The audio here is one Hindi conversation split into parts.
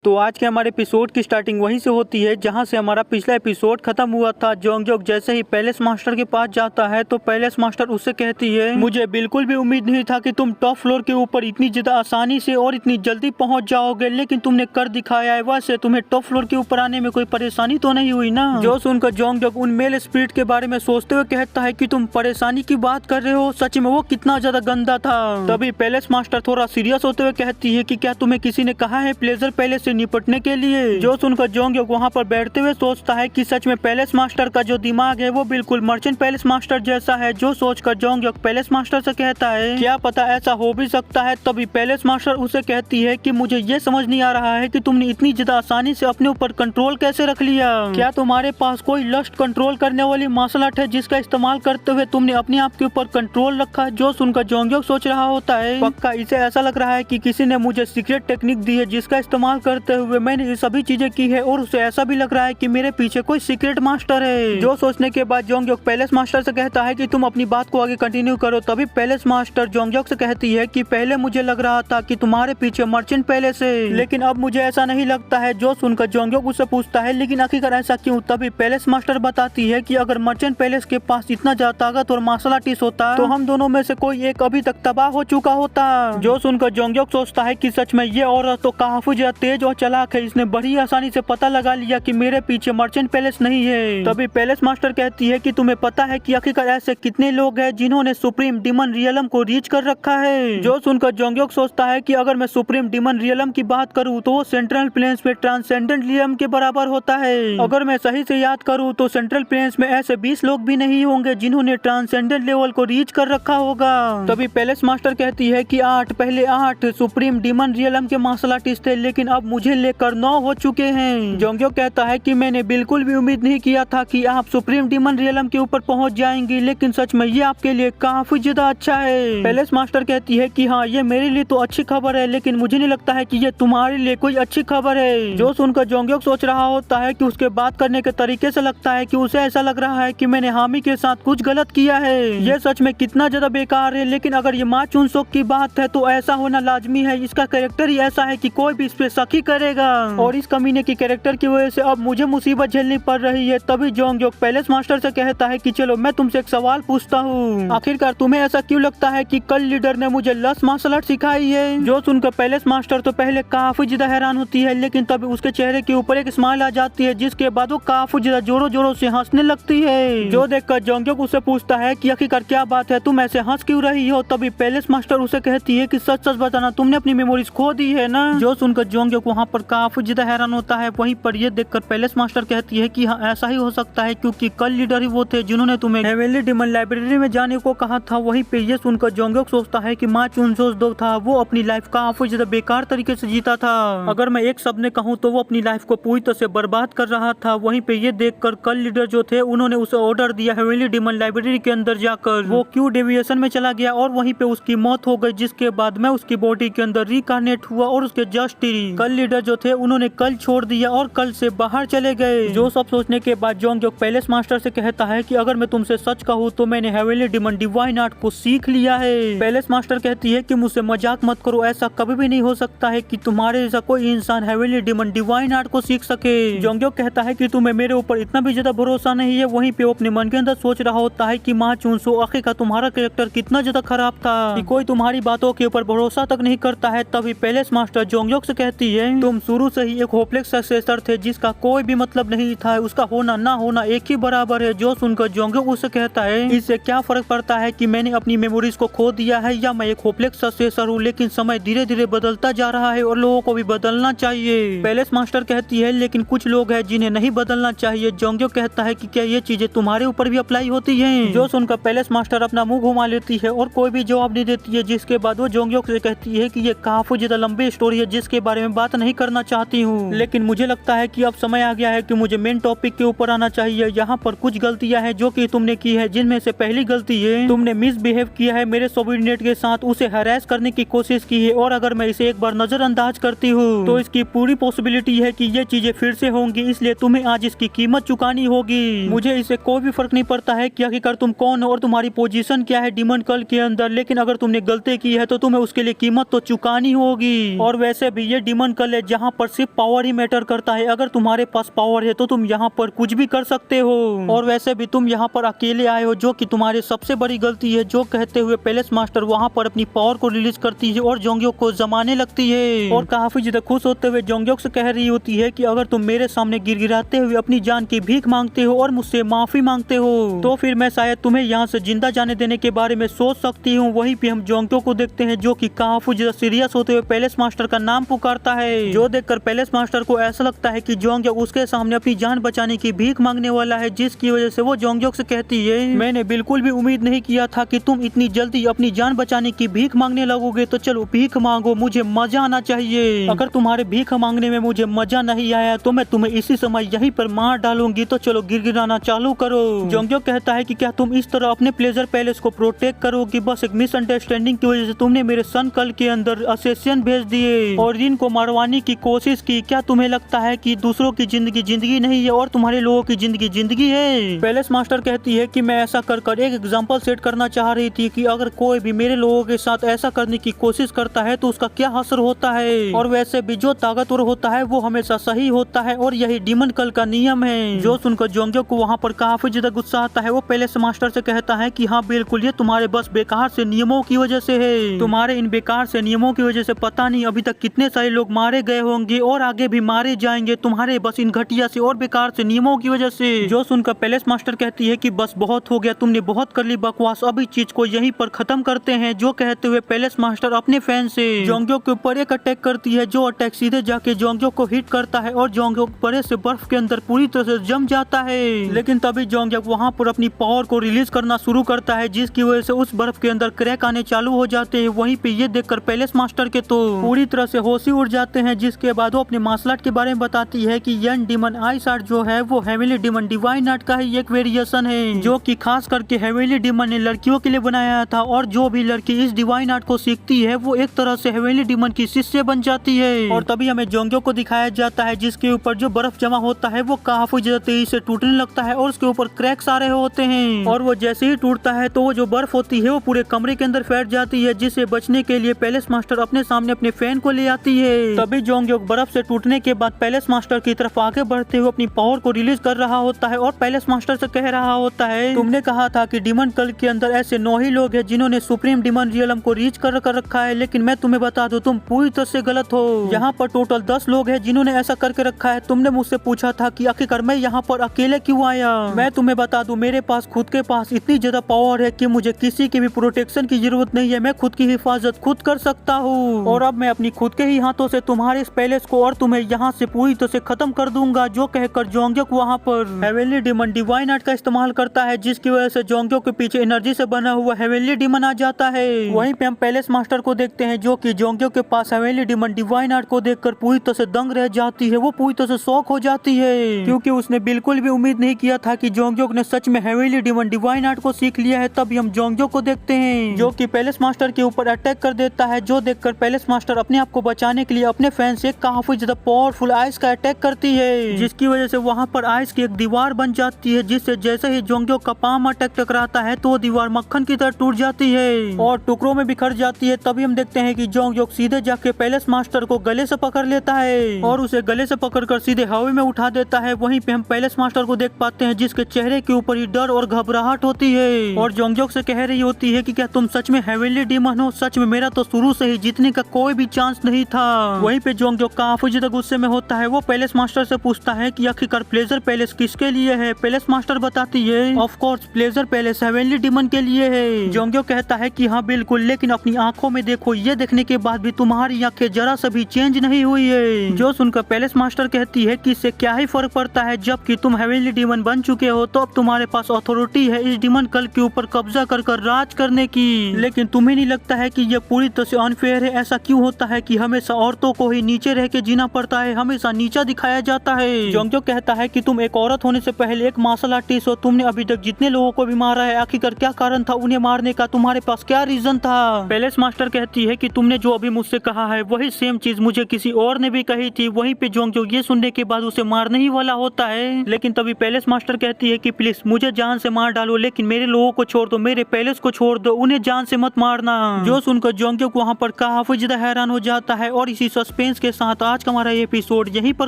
तो आज के हमारे एपिसोड की स्टार्टिंग वहीं से होती है जहां से हमारा पिछला एपिसोड खत्म हुआ था। जोंगयोक जैसे ही पैलेस मास्टर के पास जाता है तो पैलेस मास्टर उससे कहती है, मुझे बिल्कुल भी उम्मीद नहीं था कि तुम टॉप फ्लोर के ऊपर इतनी ज्यादा आसानी से और इतनी जल्दी पहुंच जाओगे, लेकिन तुमने कर दिखाया है। वैसे तुम्हें टॉप फ्लोर के ऊपर आने में कोई परेशानी तो नहीं हुई ना? जो सुनकर जोंगयोक उन मेल स्पिरिट के बारे में सोचते हुए कहता है कि तुम परेशानी की बात कर रहे हो, सच में वो कितना ज्यादा गंदा था। तभी पैलेस मास्टर थोड़ा सीरियस होते हुए कहती है कि क्या तुम्हें किसी ने कहा है प्लेजर पैलेस से निपटने के लिए? जो सुनकर जोंगयोक वहाँ पर बैठते हुए सोचता है कि सच में पैलेस मास्टर का जो दिमाग है वो बिल्कुल मर्चेंट पैलेस मास्टर जैसा है। जो सोचकर जोंगयोक पैलेस मास्टर से कहता है, क्या पता ऐसा हो भी सकता है। तभी पैलेस मास्टर उसे कहती है कि मुझे ये समझ नहीं आ रहा है कि तुमने इतनी ज्यादा आसानी से अपने ऊपर कंट्रोल कैसे रख लिया। क्या तुम्हारे पास कोई लस्ट कंट्रोल करने वाली मार्शल आर्ट है जिसका इस्तेमाल करते हुए तुमने अपने आप के ऊपर कंट्रोल रखा? जो सुनकर जोंगयोक सोच रहा होता है, पक्का इसे ऐसा लग रहा है कि किसी ने मुझे सीक्रेट टेक्निक दी है जिसका इस्तेमाल करते हुए मैंने ये सभी चीजें की है, और उसे ऐसा भी लग रहा है कि मेरे पीछे कोई सीक्रेट मास्टर है। जो सोचने के बाद जोंगयोक पैलेस मास्टर से कहता है कि तुम अपनी बात को आगे कंटिन्यू करो। तभी पैलेस मास्टर जोंगयोक से कहती है कि पहले मुझे लग रहा था कि तुम्हारे पीछे मर्चेंट पैलेस है, लेकिन अब मुझे ऐसा नहीं लगता है। जो सुनकर जोंगयोक उससे पूछता है, लेकिन आखिरकार ऐसा क्यों? तभी पैलेस मास्टर बताती है कि अगर मर्चेंट पैलेस के पास इतना ज्यादा ताकत और मार्शल आर्टिस्ट होता तो हम दोनों में से कोई एक अभी तक तबाह हो चुका होता। जो सुनकर जोंगयोक सोचता है कि सच में ये औरत तो काफी ज्यादा तेज और चालाक है, इसने बड़ी आसानी से पता लगा लिया कि मेरे पीछे मर्चेंट पैलेस नहीं है। तभी पैलेस मास्टर कहती है कि तुम्हें पता है कि आखिरकार ऐसे कितने लोग हैं जिन्होंने सुप्रीम डिमन रियलम को रीच कर रखा है? जो सुनकर जोंगयोक सोचता है कि अगर मैं सुप्रीम डिमन रियलम की बात करूं तो वो सेंट्रल प्लेन्स में ट्रांसेंडेंट रियलम के बराबर होता है। अगर मैं सही से याद करूं तो सेंट्रल प्लेन्स में ऐसे 20 लोग भी नहीं होंगे जिन्होंने ट्रांसेंडेंट लेवल को रीच कर रखा होगा। तभी पैलेस मास्टर कहती है कि पहले 8 सुप्रीम डिमन रियलम के मार्शल आर्टिस्ट थे, लेकिन अब मुझे लेकर 9 हो चुके हैं। जोंगयोक कहता है कि मैंने बिल्कुल भी उम्मीद नहीं किया था कि आप सुप्रीम डिमन रियलम के ऊपर पहुंच जाएंगी, लेकिन सच में ये आपके लिए काफी ज्यादा अच्छा है। पैलेस मास्टर कहती है कि हाँ, ये मेरे लिए तो अच्छी खबर है, लेकिन मुझे नहीं लगता है कि ये तुम्हारे लिए कोई अच्छी खबर है। जो सुनकर जोंगयोक सोच रहा होता है कि उसके बात करने के तरीके से लगता है कि उसे ऐसा लग रहा है कि मैंने हामी के साथ कुछ गलत किया है। ये सच में कितना ज्यादा बेकार है, लेकिन अगर ये मा चुनसोक की बात है तो ऐसा होना लाजमी है। इसका कैरेक्टर ही ऐसा है कि कोई भी इस पे शक ही करेगा, और इस कमीने की कैरेक्टर की वजह से अब मुझे मुसीबत झेलनी पड़ रही है। तभी जोंगयोक पैलेस मास्टर से कहता है कि चलो मैं तुमसे एक सवाल पूछता हूँ, आखिरकार तुम्हें ऐसा क्यों लगता है कि कल लीडर ने मुझे लस्ट मार्शल आर्ट सिखाई है? जो सुनकर पैलेस मास्टर तो पहले काफी ज्यादा हैरान होती है, लेकिन तभी उसके चेहरे के ऊपर एक स्माइल आ जाती है, जिसके बाद वो काफी ज्यादा जोरों जोरों से हंसने लगती है। जो देखकर जोंगयोक उससे पूछता है कि आखिरकार क्या बात है, तुम ऐसे हंस क्यों रही हो? तभी पैलेस मास्टर उसे कहती है कि सच सच बताना, तुमने अपनी मेमोरीज खो दी है ना? जो सुनकर जोंगयोक वहाँ पर काफी ज्यादा हैरान होता है। वहीं पर ये देखकर पैलेस मास्टर कहती है कि हाँ, ऐसा ही हो सकता है, क्योंकि कल लीडर ही वो थे जिन्होंने तुम्हें हेवनली डिमन लाइब्रेरी में जाने को कहा था। वहीं पे ये सुनकर जोंगयोक सोचता है कि मा चुनसोक दो था, वो अपनी लाइफ काफी ज्यादा बेकार तरीके से जीता था। अगर मैं एक शब्द में कहूँ तो वो अपनी लाइफ को पूरी तरह से बर्बाद कर रहा था। वहीं पे ये देखकर कल लीडर जो थे उन्होंने उसे ऑर्डर दिया हेवनली डिमन लाइब्रेरी के अंदर जाकर वो क्यू डेविएशन में चला गया, और वहीं पे उसकी मौत हो गई, जिसके बाद मैं उसकी बॉडी के अंदर रिकार्नेट हुआ, और उसके जस्ट कल लीडर जो थे उन्होंने कल छोड़ दिया और कल से बाहर चले गए। जो सब सोचने के बाद जोंगयोक पैलेस मास्टर से कहता है कि अगर मैं तुमसे सच कहूँ तो मैंने हेवनली डिमन डिवाइन आर्ट को सीख लिया है। पैलेस मास्टर कहती है कि मुझसे मजाक मत करो, ऐसा कभी भी नहीं हो सकता है कि तुम्हारे जैसा कोई इंसान हेवनली डिमन डिवाइन आर्ट को सीख सके। जोंगयोक कहता है कि तुम्हें मेरे ऊपर इतना भी ज्यादा भरोसा नहीं है। वहीं पे वो अपने मन के अंदर सोच रहा होता है कि मा चुनसोक आखिरकार तुम्हारा कैरेक्टर कितना ज्यादा खराब था कि कोई तुम्हारी बातों के ऊपर भरोसा तक नहीं करता है। तभी पैलेस मास्टर जोंगयोक से कहती है, तुम शुरू से ही एक होपलेस सक्सेसर थे जिसका कोई भी मतलब नहीं था, उसका होना ना होना एक ही बराबर है। जो सुनकर जोंगयोक उससे कहता है, इससे क्या फर्क पड़ता है कि मैंने अपनी मेमोरीज को खो दिया है या मैं एक होपलेस सक्सेसर हूँ, लेकिन समय धीरे धीरे बदलता जा रहा है और लोगों को भी बदलना चाहिए। पैलेस मास्टर कहती है, लेकिन कुछ लोग हैं जिन्हें नहीं बदलना चाहिए। जोंगयोक कहता है कि क्या ये चीजें तुम्हारे ऊपर भी अप्लाई होती हैं? जो सुनकर पैलेस मास्टर अपना मुंह घुमा लेती है और कोई भी जवाब नहीं देती है, जिसके बाद वो जोंगयोक से कहती है कि ये काफी ज्यादा लंबी स्टोरी है जिसके बारे में बात नहीं करना चाहती हूँ, लेकिन मुझे लगता है कि अब समय आ गया है कि मुझे मेन टॉपिक के ऊपर आना चाहिए। यहाँ पर कुछ गलतियाँ हैं जो कि तुमने की है, जिनमें से पहली गलती है तुमने मिसबिहेव किया है मेरे सबऑर्डिनेट के साथ, उसे हरास करने की कोशिश की है, और अगर मैं इसे एक बार नजरअंदाज करती हूँ तो इसकी पूरी पॉसिबिलिटी है कि ये चीजें फिर से होंगी, इसलिए तुम्हें आज इसकी कीमत चुकानी होगी। मुझे इससे कोई भी फर्क नहीं पड़ता है कि आखिरकार तुम कौन हो और तुम्हारी पोजीशन क्या है डिमन कल के अंदर, लेकिन अगर तुमने गलती की है तो तुम्हें उसके लिए कीमत तो चुकानी होगी। और वैसे भी ये डिमन कल लेवल है जहाँ पर सिर्फ पावर ही मैटर करता है। अगर तुम्हारे पास पावर है तो तुम यहाँ पर कुछ भी कर सकते हो। और वैसे भी तुम यहाँ पर अकेले आए हो, जो कि तुम्हारी सबसे बड़ी गलती है। जो कहते हुए पैलेस मास्टर वहाँ पर अपनी पावर को रिलीज करती है और जोंग्योक को जमाने लगती है और काफी ज्यादा खुश होते हुए जोंग्योक से कह रही होती है कि अगर तुम मेरे सामने गिड़गिड़ाते हुए अपनी जान की भीख मांगते हो और मुझसे माफी मांगते हो तो फिर मैं शायद तुम्हें यहाँ से जिंदा जाने देने के बारे में सोच सकती हूँ। वहीं पे हम जोंग्योक को देखते हैं जो कि काफी ज्यादा सीरियस होते हुए पैलेस मास्टर का नाम पुकारता है। जो देखकर पैलेस मास्टर को ऐसा लगता है कि जोंग्योक उसके सामने अपनी जान बचाने की भीख मांगने वाला है, जिसकी वजह से वो जोंग्योक से कहती है मैंने बिल्कुल भी उम्मीद नहीं किया था कि तुम इतनी जल्दी अपनी जान बचाने की भीख मांगने लगोगे। तो चलो भीख मांगो, मुझे मजा आना चाहिए। अगर तुम्हारे भीख मांगने में मुझे मजा नहीं आया तो मैं तुम्हें इसी समय यहीं पर मार डालूंगी। तो चलो गिड़गिड़ाना चालू करो। जोंग्योक कहता है कि क्या तुम इस तरह अपने प्लेजर पैलेस को प्रोटेक्ट करोगी? बस एक मिसअंडरस्टैंडिंग की वजह से तुमने मेरे सन कल के अंदर असैसिन भेज दिए और इनको मारवाने की कोशिश की। क्या तुम्हें लगता है कि दूसरों की जिंदगी जिंदगी नहीं है और तुम्हारे लोगों की जिंदगी जिंदगी है? पैलेस मास्टर कहती है कि मैं ऐसा कर एक एग्जाम्पल सेट करना चाह रही थी कि अगर कोई भी मेरे लोगों के साथ ऐसा करने की कोशिश करता है तो उसका क्या असर होता है। और वैसे भी जो ताकतवर होता है वो हमेशा सही होता है और यही डीमन कल का नियम है। जो सुनकर जोंग्योक को वहाँ पर काफी ज्यादा गुस्सा आता है। वो पैलेस मास्टर से कहता है कि हाँ बिल्कुल, ये तुम्हारे बस बेकार से नियमों की वजह से है। तुम्हारे इन बेकार से नियमों की वजह से पता नहीं अभी तक कितने सारे लोग मारे गए होंगे और आगे भी मारे जाएंगे, तुम्हारे बस इन घटिया से और बेकार से नियमों की वजह से। जो सुनकर पैलेस मास्टर कहती है कि बस बहुत हो गया, तुमने बहुत कर ली बकवास, अभी चीज को यहीं पर खत्म करते हैं। जो कहते हुए पैलेस मास्टर अपने फैन से जोंग्योक के ऊपर एक अटैक करती है। जो अटैक सीधे जाके जोंग्योक को हिट करता है और जोंग्योक बड़े से बर्फ के अंदर पूरी तरह से जम जाता है। लेकिन तभी जोंग्योक वहाँ पर अपनी पावर को रिलीज करना शुरू करता है, जिसकी वजह से उस बर्फ के अंदर क्रैक आने चालू हो जाते हैं। वहीं पे ये देखकर पैलेस मास्टर के तो पूरी तरह से होश ही उड़ जाते हैं। जिसके बाद वो अपने मार्शल आर्ट के बारे में बताती है कि यन डीमन आइस आर्ट जो है वो हेवेनली डीमन डिवाइन आर्ट का ही एक वेरिएशन है, जो कि खास करके हेवेनली डीमन ने लड़कियों के लिए बनाया था। और जो भी लड़की इस डिवाइन आर्ट को सीखती है वो एक तरह से हेवेनली डीमन की शिष्य बन जाती है। और तभी हमें जोंग्योक को दिखाया जाता है जिसके ऊपर जो बर्फ जमा होता है वो काफी ज्यादा तेजी से टूटने लगता है और उसके ऊपर क्रैक्स आ रहे होते हैं। और वो जैसे ही टूटता है तो वो जो बर्फ होती है वो पूरे कमरे के अंदर फैल जाती है, जिससे बचने के लिए पैलेस मास्टर अपने सामने अपने फैन को ले आती है। तभी जोंग्योक बर्फ से टूटने के बाद पैलेस मास्टर की तरफ आगे बढ़ते हुए अपनी पावर को रिलीज कर रहा होता है और पैलेस मास्टर से कह रहा होता है तुमने कहा था कि डीमन कल के अंदर ऐसे 9 ही लोग हैं जिन्होंने सुप्रीम डीमन रियलम को रीच कर रखा है, लेकिन मैं तुम्हें बता दूं तुम पूरी तरह से गलत हो। यहाँ पर टोटल 10 लोग हैं जिन्होंने ऐसा करके रखा है। तुमने मुझसे पूछा था कि आखिरकार मैं यहाँ पर अकेले क्यों आया। मैं तुम्हें बता दूं मेरे पास खुद के पास इतनी ज्यादा पावर है कि मुझे किसी की भी प्रोटेक्शन की जरूरत नहीं है। मैं खुद की हिफाजत खुद कर सकता हूँ और अब मैं अपनी खुद के ही हाथों से तुम्हारे इस पैलेस को और तुम्हें यहाँ से पूरी तरह से खत्म कर दूंगा। जो कहकर जोंग्योक वहाँ पर हेवेनली डीमन डिवाइन आर्ट का इस्तेमाल करता है, जिसकी वजह से जोंग्योक के पीछे एनर्जी से बना हुआ हेवेनली डीमन आ जाता है। वहीं पे हम पैलेस मास्टर को देखते हैं जो कि जोंग्योक के पास हेवेनली डीमन डिवाइन आर्ट को देखकर पूरी तरह से दंग रह जाती है। वो पूरी तरह से शॉक हो जाती है क्योंकि उसने बिल्कुल भी उम्मीद नहीं किया था कि जोंग्योक ने सच में हेवेनली डीमन डिवाइन आर्ट को सीख लिया है। तभी हम जोंग्योक को देखते हैं जो कि पैलेस मास्टर के ऊपर अटैक कर देता है। जो देखकर पैलेस मास्टर अपने आप को बचाने के लिए अपने फैन से काफी ज्यादा पावरफुल आइस का अटैक करती है, जिसकी वजह से वहाँ पर आइस की एक दीवार बन जाती है, जिससे जैसे ही जोंग्योक का पाम अटैक टकराता है तो वो दीवार मक्खन की तरह टूट जाती है और टुकड़ों में बिखर जाती है। तभी हम देखते हैं कि जोंग्योक सीधे जाके पैलेस मास्टर को गले से पकड़ लेता है और उसे गले से पकड़कर सीधे हवा में उठा देता है। वहीं पे हम पैलेस मास्टर को देख पाते हैं जिसके चेहरे के ऊपर ही डर और घबराहट होती है और जोंग्योक से कह रही होती है कि क्या तुम सच में हेवेनली डीमन हो? सच में मेरा तो शुरू से ही जीतने का कोई भी चांस नहीं था। वहीं पे जोंग्योक काफी ज्यादा गुस्से में होता है। वो पैलेस मास्टर से पूछता है कि आखिरकार प्लेजर पैलेस किसके लिए है? पैलेस मास्टर बताती है of course pleasure palace heavenly demon के लिए है। जोंग्योक कहता है कि हाँ बिल्कुल, लेकिन अपनी आंखों में देखो, ये देखने के बाद भी तुम्हारी आंखें जरा सा भी चेंज नहीं हुई है। जो सुनकर पैलेस मास्टर कहती है कि इससे क्या ही फर्क पड़ता है, जबकि तुम हेवेनली डीमन बन चुके हो तो अब तुम्हारे पास अथॉरिटी है इस डीमन कल के ऊपर कब्जा कर राज करने की। लेकिन तुम्हें नहीं लगता है कि ये पूरी तरह से अनफेयर है? ऐसा क्यों होता है कि हमेशा औरतों को ही नीचे रह के जीना पड़ता है, हमेशा नीचा दिखाया जाता है? जोंग्योक कहता है कि तुम एक औरत होने से पहले एक मार्शल आर्टिस्ट हो, तुमने अभी तक जितने लोगों को भी मारा है, आखिरकार क्या कारण था उन्हें मारने का? तुम्हारे पास क्या रीजन था? पैलेस मास्टर कहती है कि तुमने जो अभी मुझसे कहा है वही सेम चीज मुझे किसी और ने भी कही थी। वहीं पे जोंग्योक ये सुनने के बाद उसे मारने ही वाला होता है, लेकिन तभी पैलेस मास्टर कहती है कि प्लीज मुझे जान से मार डालो, लेकिन मेरे लोगों को छोड़ दो, मेरे पैलेस को छोड़ दो, उन्हें जान से मत मारना। जो सुनकर जोंग्योक वहाँ पर काफी ज्यादा हैरान हो जाता है और इसी सस्पेंस सस्पेंस के साथ आज का हमारा ये एपिसोड यहीं पर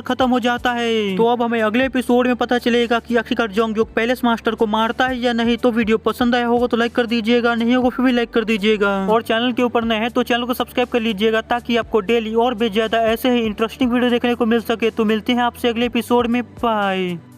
खत्म हो जाता है। तो अब हमें अगले एपिसोड में पता चलेगा कि आखिरकार जोंगजुक पैलेस मास्टर को मारता है या नहीं। तो वीडियो पसंद आया होगा तो लाइक कर दीजिएगा, नहीं होगा फिर भी लाइक कर दीजिएगा। और चैनल के ऊपर नए हैं तो चैनल को सब्सक्राइब कर लीजिएगा ताकि आपको डेली और भी ज्यादा ऐसे ही इंटरेस्टिंग वीडियो देखने को मिल सके। तो मिलते हैं आपसे अगले एपिसोड में। बाय।